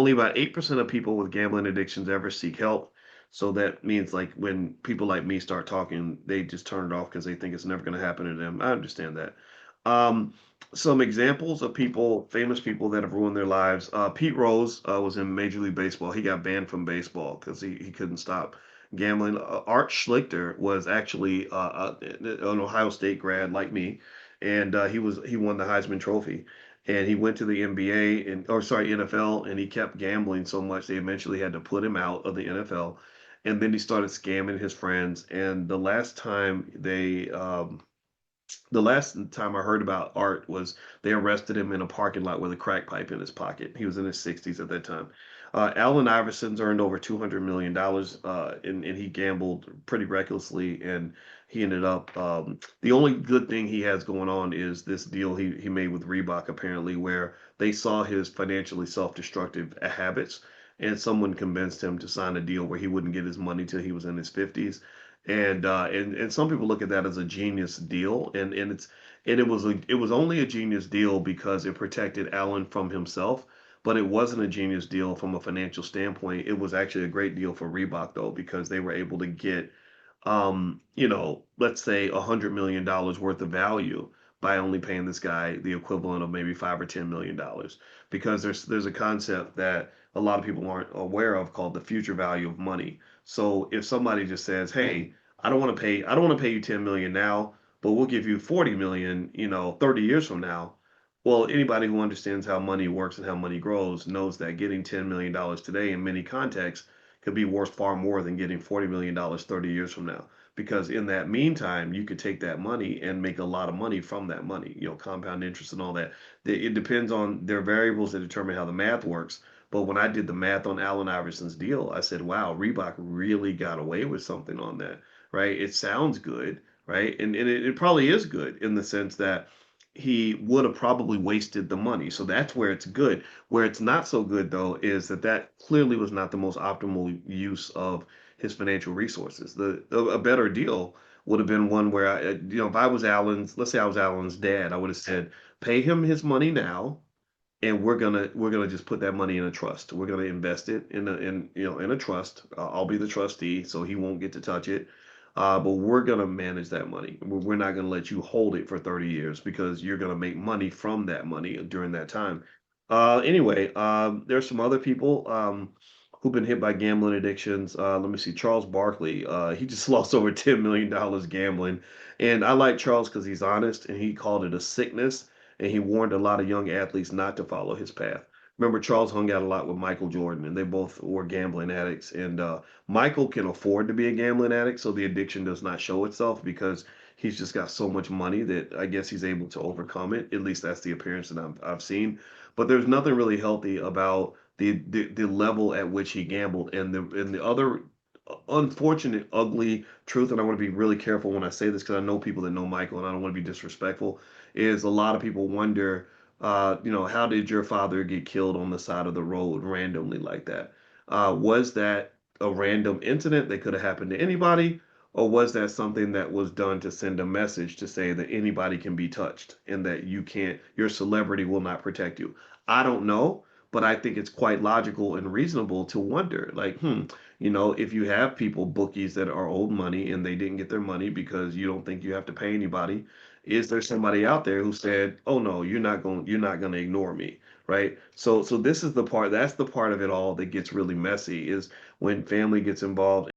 only about 8% of people with gambling addictions ever seek help. So that means like when people like me start talking, they just turn it off because they think it's never going to happen to them. I understand that. Um, some examples of people, famous people that have ruined their lives. Pete Rose was in Major League Baseball. He got banned from baseball because he couldn't stop gambling. Art Schlichter was actually an Ohio State grad like me, and he won the Heisman Trophy. And he went to the NBA and or sorry NFL, and he kept gambling so much they eventually had to put him out of the NFL. And then he started scamming his friends. And the last time I heard about Art was they arrested him in a parking lot with a crack pipe in his pocket. He was in his 60s at that time. Allen Iverson's earned over $200 million, and he gambled pretty recklessly, and he ended up. The only good thing he has going on is this deal he made with Reebok, apparently, where they saw his financially self-destructive habits, and someone convinced him to sign a deal where he wouldn't get his money till he was in his 50s, and some people look at that as a genius deal, and it was only a genius deal because it protected Allen from himself, but it wasn't a genius deal from a financial standpoint. It was actually a great deal for Reebok though because they were able to get let's say $100 million worth of value by only paying this guy the equivalent of maybe $5 or $10 million, because there's a concept that a lot of people aren't aware of called the future value of money. So if somebody just says, "Hey, I don't want to pay you 10 million now, but we'll give you 40 million, 30 years from now." Well, anybody who understands how money works and how money grows knows that getting $10 million today in many contexts could be worth far more than getting $40 million 30 years from now. Because in that meantime, you could take that money and make a lot of money from that money, compound interest and all that. It depends on their variables that determine how the math works. But when I did the math on Allen Iverson's deal, I said, wow, Reebok really got away with something on that, right? It sounds good, right? And it probably is good in the sense that he would have probably wasted the money. So that's where it's good. Where it's not so good, though, is that clearly was not the most optimal use of his financial resources. A better deal would have been one where if I was Allen's, let's say I was Allen's dad, I would have said, pay him his money now, and we're gonna just put that money in a trust. We're gonna invest it in a trust. I'll be the trustee, so he won't get to touch it. But we're gonna manage that money. We're not gonna let you hold it for 30 years because you're gonna make money from that money during that time. Anyway, there's some other people who've been hit by gambling addictions. Let me see, Charles Barkley. He just lost over $10 million gambling, and I like Charles because he's honest and he called it a sickness, and he warned a lot of young athletes not to follow his path. Remember, Charles hung out a lot with Michael Jordan, and they both were gambling addicts. And Michael can afford to be a gambling addict, so the addiction does not show itself because he's just got so much money that I guess he's able to overcome it. At least that's the appearance that I've seen. But there's nothing really healthy about the level at which he gambled, and the other unfortunate, ugly truth, and I want to be really careful when I say this because I know people that know Michael, and I don't want to be disrespectful, is a lot of people wonder, how did your father get killed on the side of the road randomly like that? Was that a random incident that could have happened to anybody, or was that something that was done to send a message to say that anybody can be touched and that your celebrity will not protect you? I don't know, but I think it's quite logical and reasonable to wonder, like, if you have people, bookies that are owed money and they didn't get their money because you don't think you have to pay anybody, is there somebody out there who said, "Oh no, you're not going to ignore me," right? So that's the part of it all that gets really messy is when family gets involved